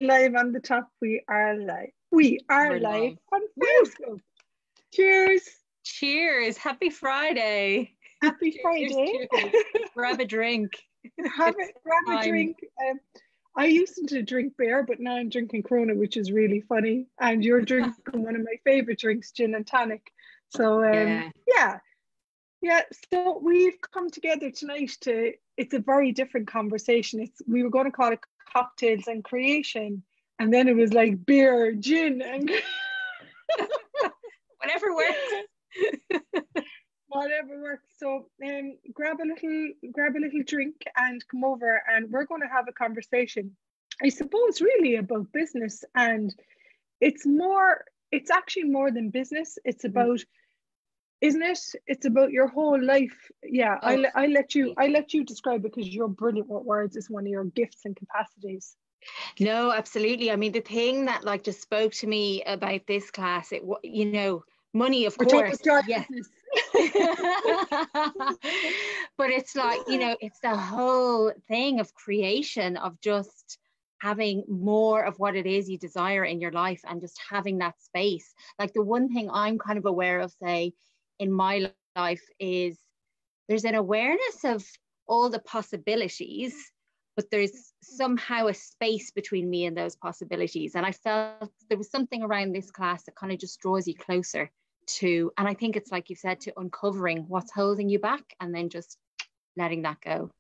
Live on the top. We are live. We are We're live live. on Woo! Facebook. Cheers. Cheers. Happy Friday. Happy Cheers, Friday. cheers. Grab a drink. Grab a Time. drink. I used to drink beer, but now I'm drinking Corona, which is really funny. And you're drinking one of my favorite drinks, gin and tonic. So yeah. So we've come together tonight it's a very different conversation. We were going to call it cocktails and creation. And then it was like beer, gin, and Whatever works. whatever works. So grab a little drink and come over, and we're going to have a conversation, I suppose, really about business. And it's actually more than business. It's about, isn't it? It's about your whole life. Yeah. Oh, I let you describe it, because you're brilliant with words. Is one of your gifts and capacities. no, absolutely. I mean, the thing that like just spoke to me about this class, money, of course. Yes. But it's like, it's the whole thing of creation, of just having more of what it is you desire in your life, and just having that space. Like, the one thing I'm kind of aware of, say, in my life, is there's an awareness of all the possibilities, but there's somehow a space between me and those possibilities. And I felt there was something around this class that kind of just draws you closer to, and I think it's like you said, to uncovering what's holding you back and then just letting that go.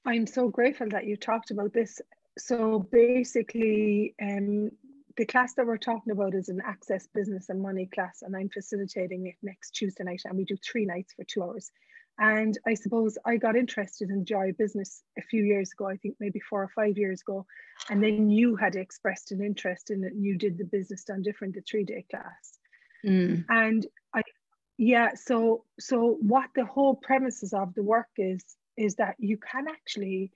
I'm so grateful that you talked about this. So basically, the class that we're talking about is an Access Business and Money class, and I'm facilitating it next Tuesday night, and we do 3 nights for 2 hours. And I suppose I got interested in Joy Business a few years ago, I think maybe 4 or 5 years ago. And then you had expressed an interest in it, and you did the Business Done Different, the 3-day class. And so what the whole premises of the work is that you can actually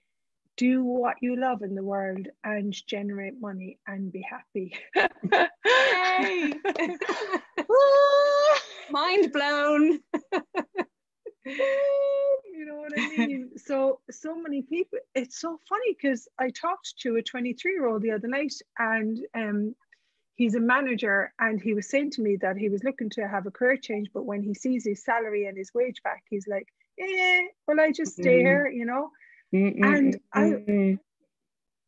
do what you love in the world and generate money and be happy. Yay! Mind blown. You know what I mean? So many people, it's so funny, because I talked to a 23-year-old the other night, and he's a manager, and he was saying to me that he was looking to have a career change, but when he sees his salary and his wage back, he's like, well, I just stay here, And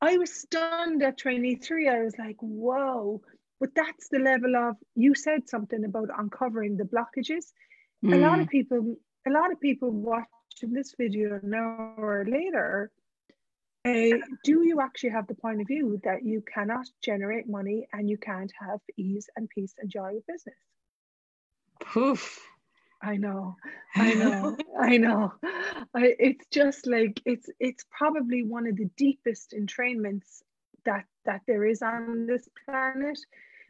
I was stunned at 23. I was like, whoa. But that's the level of, you said something about uncovering the blockages. A lot of people watching this video an hour later, do you actually have the point of view that you cannot generate money and you can't have ease and peace and joy with business? Poof. I know. It's just like, it's probably one of the deepest entrainments that there is on this planet,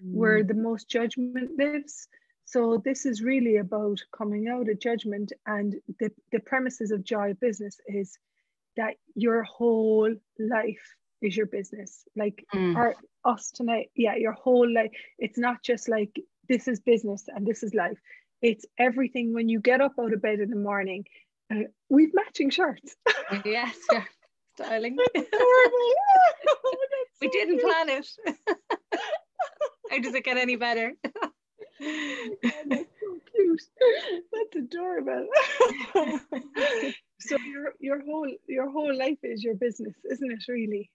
where the most judgment lives. So this is really about coming out of judgment, and the premises of Joy Business is that your whole life is your business. Like us tonight, your whole life. It's not just like, this is business and this is life. It's everything. When you get up out of bed in the morning, we've matching shirts. Yes, darling. That's adorable. We didn't plan it. How does it get any better? Oh, that's so cute. That's adorable. So your whole life is your business, isn't it, really?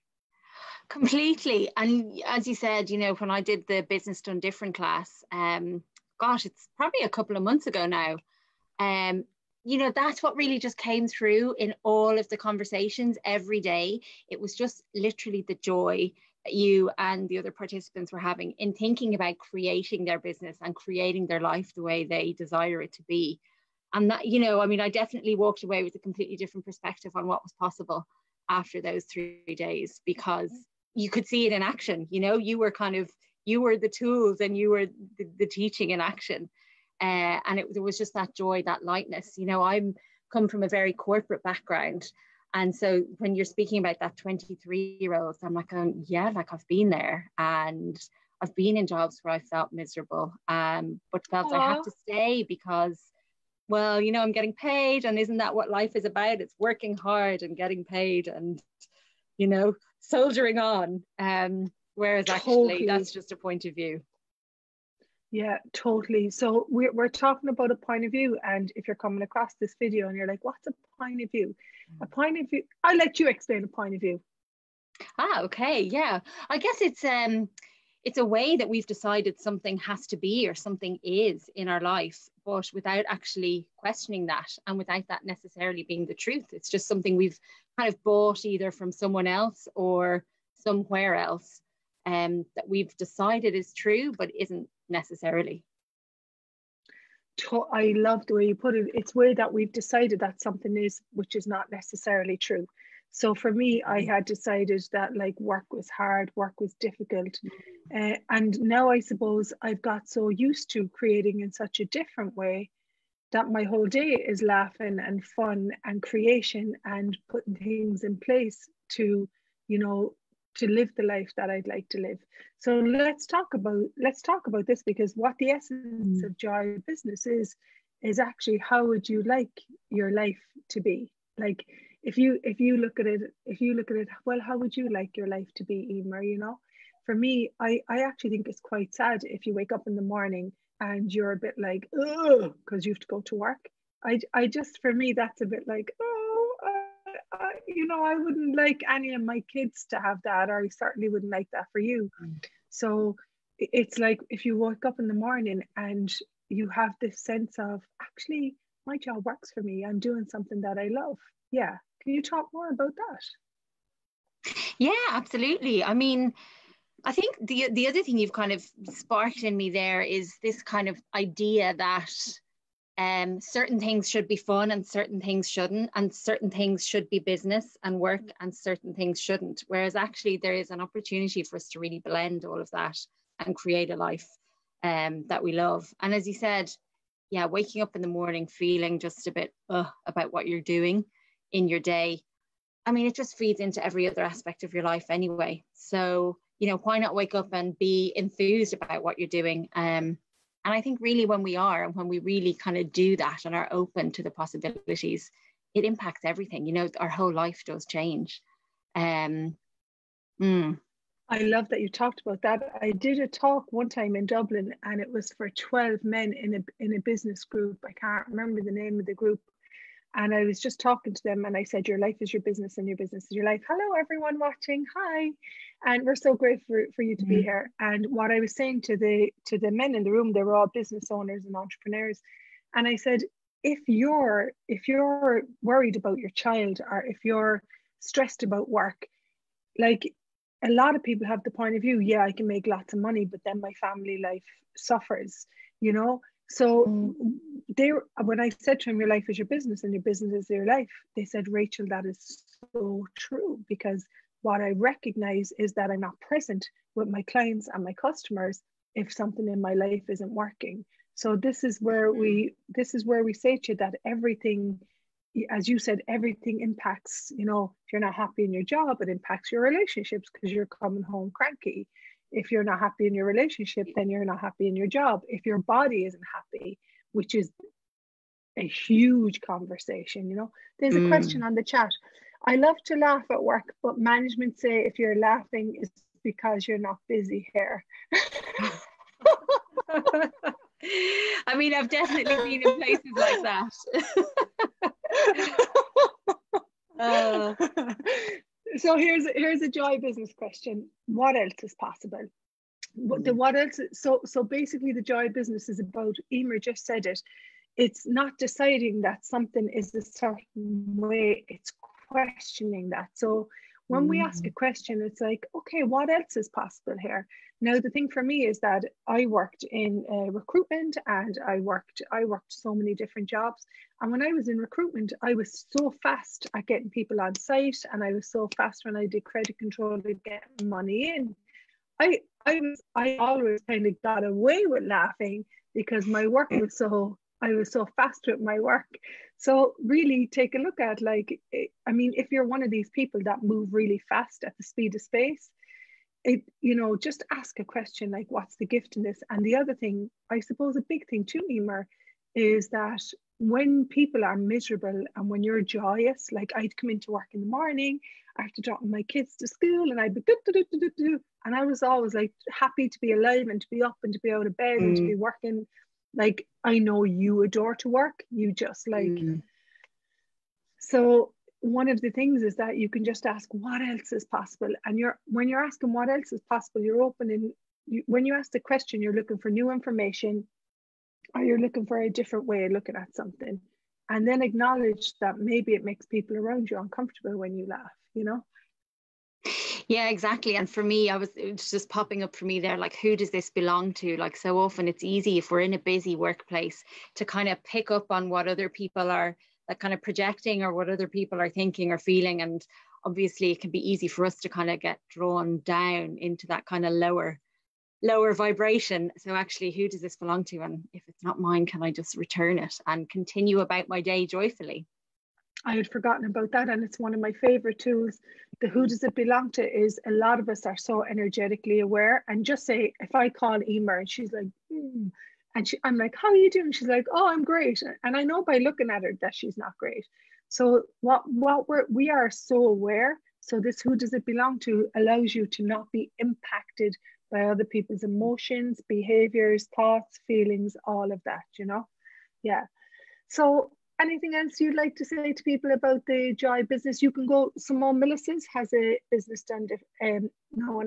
Completely. And as you said, when I did the Business Done Different class, gosh, it's probably a couple of months ago now. That's what really just came through in all of the conversations every day. It was just literally the joy that you and the other participants were having in thinking about creating their business and creating their life the way they desire it to be. And that, I definitely walked away with a completely different perspective on what was possible after those 3 days, because you could see it in action. You were the tools, and you were the teaching in action. And there was just that joy, that lightness. I'm come from a very corporate background. And so when you're speaking about that 23-year-old, I'm like, I've been there, and I've been in jobs where I felt miserable, but felt I had to stay because, I'm getting paid, and isn't that what life is about? It's working hard and getting paid and, soldiering on. Whereas actually that's just a point of view. Yeah, totally. So we're talking about a point of view, and if you're coming across this video and you're like, what's a point of view? A point of view, I'll let you explain a point of view. Okay, yeah. I guess it's a way that we've decided something has to be or something is in our life, but without actually questioning that and without that necessarily being the truth. It's just something we've kind of bought either from someone else or somewhere else, that we've decided is true, but isn't necessarily. I love the way you put it. It's way that we've decided that something is, which is not necessarily true. So for me, I had decided that like work was hard, work was difficult. And now I suppose I've got so used to creating in such a different way that my whole day is laughing and fun and creation and putting things in place to, you know, to live the life that I'd like to live. So let's talk about this, because what the essence of joy business is actually, how would you like your life to be? Like if you look at it, well, how would you like your life to be, Emer? You know, for me, I actually think it's quite sad if you wake up in the morning and you're a bit like, oh, because you have to go to work. I just, for me, that's a bit like, you know, I wouldn't like any of my kids to have that, or I certainly wouldn't like that for you. So it's like if you wake up in the morning and you have this sense of, actually, my job works for me. I'm doing something that I love. Yeah. Can you talk more about that? Yeah, absolutely. I mean, I think the other thing you've kind of sparked in me there is this kind of idea that certain things should be fun and certain things shouldn't, and certain things should be business and work and certain things shouldn't. Whereas actually there is an opportunity for us to really blend all of that and create a life that we love. And as you said, yeah, waking up in the morning feeling just a bit about what you're doing in your day, I mean, it just feeds into every other aspect of your life anyway. So, you know, why not wake up and be enthused about what you're doing? And I think really when we are, and when we really kind of do that and are open to the possibilities, it impacts everything. You know, our whole life does change. I love that you talked about that. I did a talk one time in Dublin, and it was for 12 men in a business group. I can't remember the name of the group. And I was just talking to them, and I said, your life is your business and your business is your life. Hello, everyone watching. Hi. And we're so grateful for you to be here. And what I was saying to the men in the room, they were all business owners and entrepreneurs. And I said, if you're worried about your child, or if you're stressed about work, like a lot of people have the point of view, yeah, I can make lots of money, but then my family life suffers, you know? So when I said to him, your life is your business and your business is your life, they said, Rachel, that is so true, because what I recognize is that I'm not present with my clients and my customers if something in my life isn't working. So this is where we say to you that everything, as you said, everything impacts. You know, if you're not happy in your job, it impacts your relationships because you're coming home cranky. If you're not happy in your relationship, then you're not happy in your job. If your body isn't happy, which is a huge conversation, you know. There's a question on the chat. I love to laugh at work, but management say if you're laughing, it's because you're not busy here. I mean, I've definitely been in places like that. So here's a joy business question. What else is possible? What else? So basically, the joy business is about, Emer just said it. It's not deciding that something is a certain way. It's questioning that. So when we ask a question, it's like, okay, what else is possible here? Now, the thing for me is that I worked in recruitment, and I worked so many different jobs. And when I was in recruitment, I was so fast at getting people on site, and I was so fast when I did credit control to get money in. I always kind of got away with laughing because my work was so, I was so fast with my work. So really take a look at, like, I mean, if you're one of these people that move really fast at the speed of space, you know, just ask a question like, what's the gift in this? And the other thing, I suppose a big thing too, Emer, is that when people are miserable and when you're joyous, like I'd come into work in the morning after dropping my kids to school and I'd be and I was always like happy to be alive and to be up and to be out of bed and to be working. Like, I know you adore to work, you just like, so one of the things is that you can just ask what else is possible. And when you're asking what else is possible, you're opening, when you ask the question, you're looking for new information, or you're looking for a different way of looking at something. And then acknowledge that maybe it makes people around you uncomfortable when you laugh, you know? Yeah, exactly. And for me, it's just popping up for me there, like, who does this belong to? Like, so often it's easy if we're in a busy workplace to kind of pick up on what other people are like kind of projecting, or what other people are thinking or feeling. And obviously it can be easy for us to kind of get drawn down into that kind of lower vibration. So actually, who does this belong to? And if it's not mine, can I just return it and continue about my day joyfully? I had forgotten about that, and it's one of my favorite tools. The who does it belong to is, a lot of us are so energetically aware, and just say, if I call Emer and she's like, and I'm like, how are you doing? She's like, oh, I'm great. And I know by looking at her that she's not great. So we are so aware. So this who does it belong to allows you to not be impacted by other people's emotions, behaviors, thoughts, feelings, all of that, you know? Yeah. So anything else you'd like to say to people about the Joy business? You can go, Simone Millicent has a business done, an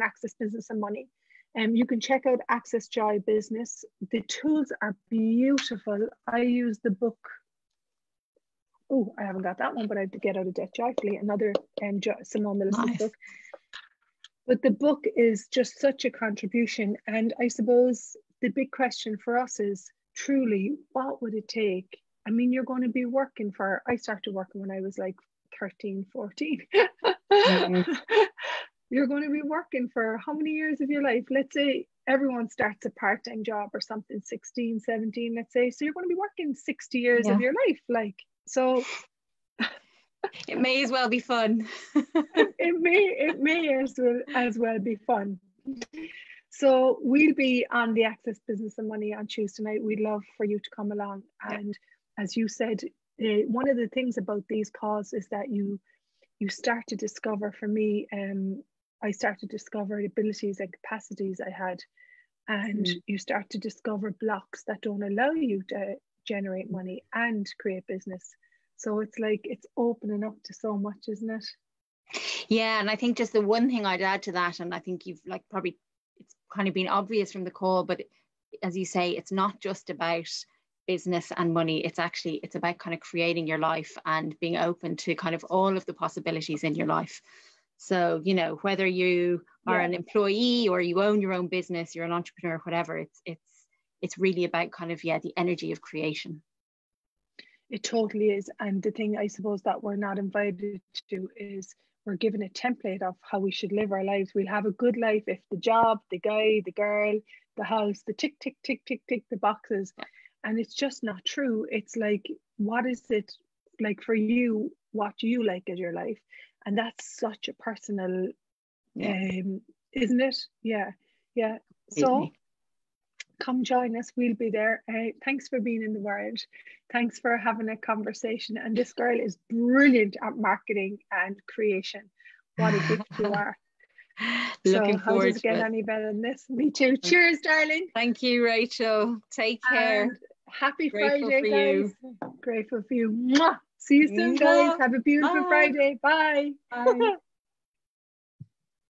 Access Business and Money. You can check out Access Joy Business. The tools are beautiful. I use the book. Oh, I haven't got that one, but I have to Get Out of Debt Joyfully, another Simone Millicent book. But the book is just such a contribution. And I suppose the big question for us is, truly, what would it take? I mean, you're going to be working for, I started working when I was like 13, 14. You're going to be working for how many years of your life? Let's say everyone starts a part-time job or something, 16, 17, let's say. So you're going to be working 60 years of your life. Like, so it may as well be fun. it may as well be fun. So we'll be on the Access Business and Money on Tuesday night. We'd love for you to come along. And as you said, one of the things about these calls is that you start to discover, for me, I started to discover abilities and capacities I had, and you start to discover blocks that don't allow you to generate money and create business. So it's like, it's opening up to so much, isn't it? Yeah, and I think just the one thing I'd add to that, and I think you've like probably, it's kind of been obvious from the call, but as you say, it's not just about business and money. It's about kind of creating your life and being open to kind of all of the possibilities in your life. So, you know, whether you are an employee or you own your own business, you're an entrepreneur, whatever, it's really about kind of, the energy of creation. It totally is. And the thing I suppose that we're not invited to is, we're given a template of how we should live our lives. We'll have a good life if the job, the guy, the girl, the house, the tick, tick, tick, tick, tick, the boxes. And it's just not true. It's like, what is it like for you? What do you like in your life? And that's such a personal, isn't it? Yeah. So come join us. We'll be there. Thanks for being in the world. Thanks for having a conversation. And this girl is brilliant at marketing and creation. What a gift you are. Looking forward how does it get any better than this? Me too. Cheers, darling. Thank you, Rachel. Take care. And happy Friday, guys. Grateful for you. Mwah. See you soon, guys. Have a beautiful Friday. Bye. Bye.